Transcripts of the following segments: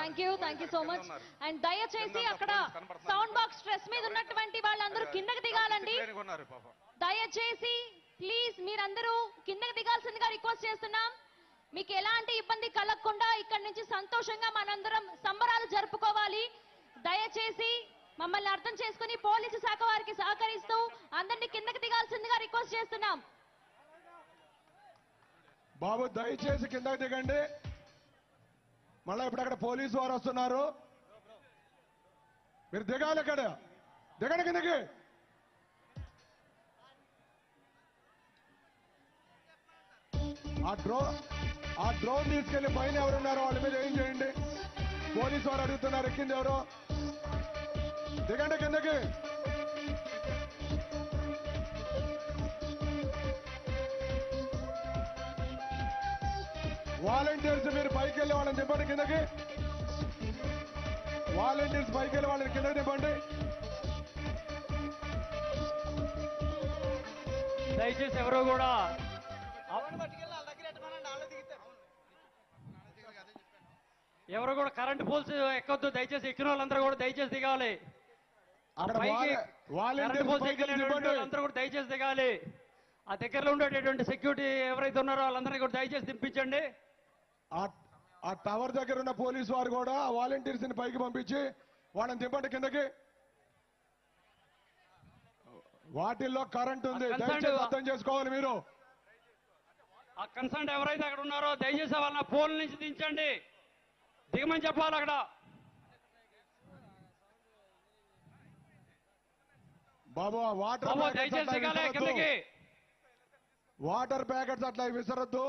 Thank you so much. And దయచేసి అక్కడ sound box stress మీద ఉన్నటువంటి వాళ్ళందరూ కిందకి దిగాలండి. దయచేసి ప్లీజ్ మీరందరూ కిందకి దిగాల్సిందిగా రిక్వెస్ట్ చేస్తున్నాం. మీకు ఎలాంటి ఇబ్బంది కలగకుండా ఇక్కడి నుంచి సంతోషంగా మనందరం సంబరాలు జరుపుకోవాలి. దయచేసి మమ్మల్ని అర్థం చేసుకుని పోలీసు శాఖ వారికి సహకరిస్తూ అందరినీ కిందకి దిగాల్సిందిగా రిక్వెస్ట్ చేస్తున్నాం. బాబు దయచేసి కిందకి దిగండి. మళ్ళీ ఇప్పుడు అక్కడ పోలీసు వారు వస్తున్నారు. మీరు దిగాలి. అక్కడ దిగండి కిందకి. ఆ డ్రోన్ తీసుకెళ్లి పైన ఎవరున్నారో వాళ్ళ మీద ఏం చేయండి. పోలీసు వారు అడుగుతున్నారు ఎక్కింది ఎవరో. దిగండి కిందకి. వాలంటీర్స్ మీరు పైకి వెళ్ళి వాళ్ళని దింపండి కిందకి. వాలంటీర్స్ పైకి వెళ్ళి వాళ్ళని కిందకి దింపండి. దయచేసి ఎవరో కూడా కరెంట్ పోల్స్ ఎక్కొద్దు. దయచేసి ఎక్కిన వాళ్ళందరూ కూడా దయచేసి దిగాలి. కరెంట్ పోల్స్ ఎక్కిన వాళ్ళందరూ కూడా దయచేసి దిగాలి. ఆ దగ్గరలో ఉండేటటువంటి సెక్యూరిటీ ఎవరైతే ఉన్నారో వాళ్ళందరినీ కూడా దయచేసి దింపించండి. ఆ టవర్ దగ్గర ఉన్న పోలీసు వారు కూడా ఆ వాలంటీర్స్ ని పైకి పంపించి వాళ్ళని దింపండి కిందకి. వాటిల్లో కరెంట్ ఉంది, దయచేసి అర్థం చేసుకోవాలి మీరు. ఆ కన్సర్న్ ఎవరైతే అక్కడ ఉన్నారో దయచేసి వాళ్ళ పోల్ నుంచి దించండి, దిగమని చెప్పాలి. అక్కడ బాబు వాటర్ ప్యాకెట్స్ అట్లా విసరద్దు.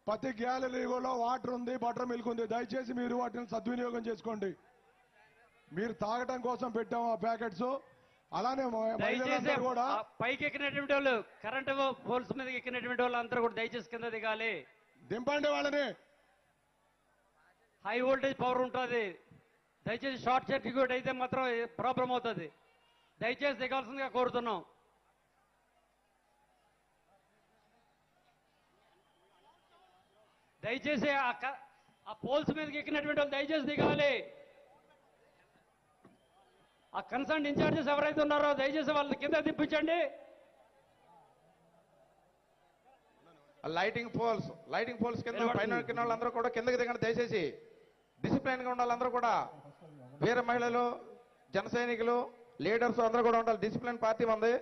ప్రతి గ్యాలరీలో వాటర్ ఉంది, బటర్ మిల్క్ ఉంది. దయచేసి మీరు వాటిని సద్వినియోగం చేసుకోండి. మీరు తాగటం కోసం పెట్టాము ఆ ప్యాకెట్స్. అలానే కూడా పైకి ఎక్కినటువంటి వాళ్ళు, కరెంటు పోల్స్ మీద ఎక్కినటువంటి వాళ్ళు అందరూ కూడా దయచేసి కింద దిగాలి. దింపండి వాళ్ళని. హై వోల్టేజ్ పవర్ ఉంటుంది. దయచేసి షార్ట్ సర్క్యూట్ అయితే మాత్రం ప్రాబ్లం అవుతుంది. దయచేసి దిగాల్సిందిగా కోరుతున్నాం. దయచేసి ఆ పోల్స్ మీదకి ఎక్కినటువంటి వాళ్ళు దయచేసి దిగాలి. ఆ కన్సర్న్ ఇన్ఛార్జెస్ ఎవరైతే ఉన్నారో దయచేసి వాళ్ళని కింద దింపించండి. లైటింగ్ పోల్స్ కింద పైన ఎక్కిన వాళ్ళందరూ కూడా కిందకి దిగండి. దయచేసి డిసిప్లైన్ గా ఉండాలి. అందరూ కూడా వీర మహిళలు, జన సైనికులు, లీడర్స్ అందరూ కూడా ఉండాలి. డిసిప్లిన్ పార్టీ ఉంది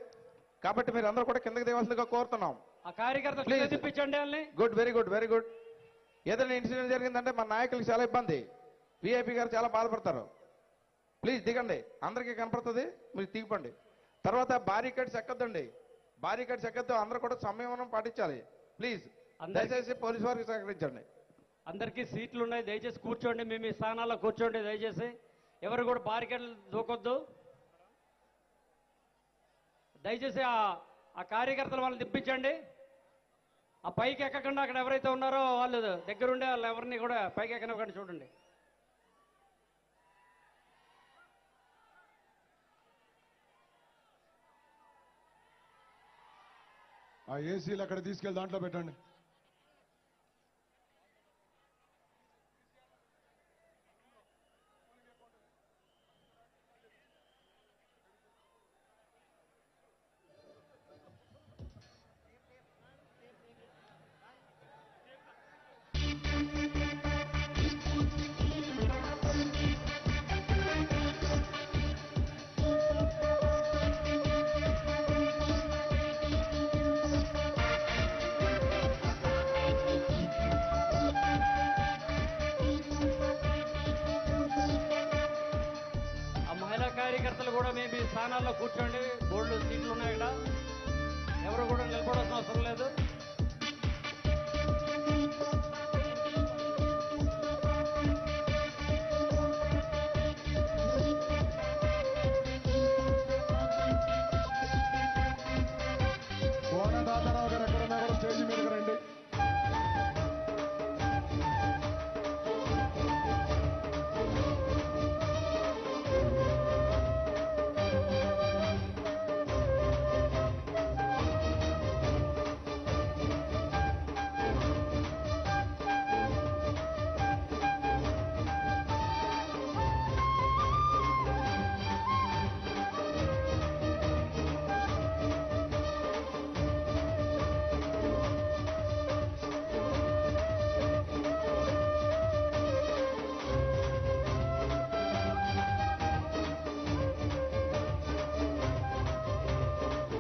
కాబట్టి మీరు అందరూ కూడా కిందకి దిగాల్సిందిగా కోరుతున్నాం. ఆ కార్యకర్తలు దింపించండి. Good, very good, very good. ఏదైనా ఇన్సిడెంట్ జరిగిందంటే మన నాయకులకు చాలా ఇబ్బంది. విఐపి గారు చాలా బాధపడతారు. ప్లీజ్ దిగండి, అందరికీ కనపడుతుంది. మీరు దిగిపోండి. తర్వాత బారికేడ్స్ ఎక్కద్దండి. బారికేడ్స్ ఎక్కద్దు. అందరూ కూడా సంయమనం పాటించాలి. ప్లీజ్ దయచేసి పోలీసు వారికి సహకరించండి. అందరికీ సీట్లు ఉన్నాయి, దయచేసి కూర్చోండి. మీ మీ స్థానాల్లో కూర్చోండి. దయచేసి ఎవరు కూడా బారికేడ్లు దూకొద్దు. దయచేసి ఆ కార్యకర్తలు వాళ్ళని దింపించండి. ఆ పైకి ఎక్కకుండా అక్కడ ఎవరైతే ఉన్నారో వాళ్ళు దగ్గరుండే వాళ్ళు ఎవరిని కూడా పైకి ఎక్కనివ్వకండి. చూడండి. ఆ ఏసీలు అక్కడ తీసుకెళ్ళి దాంట్లో పెట్టండి. కార్యకర్తలు కూడా మీ స్థానాల్లో కూర్చోండి. బోర్డులు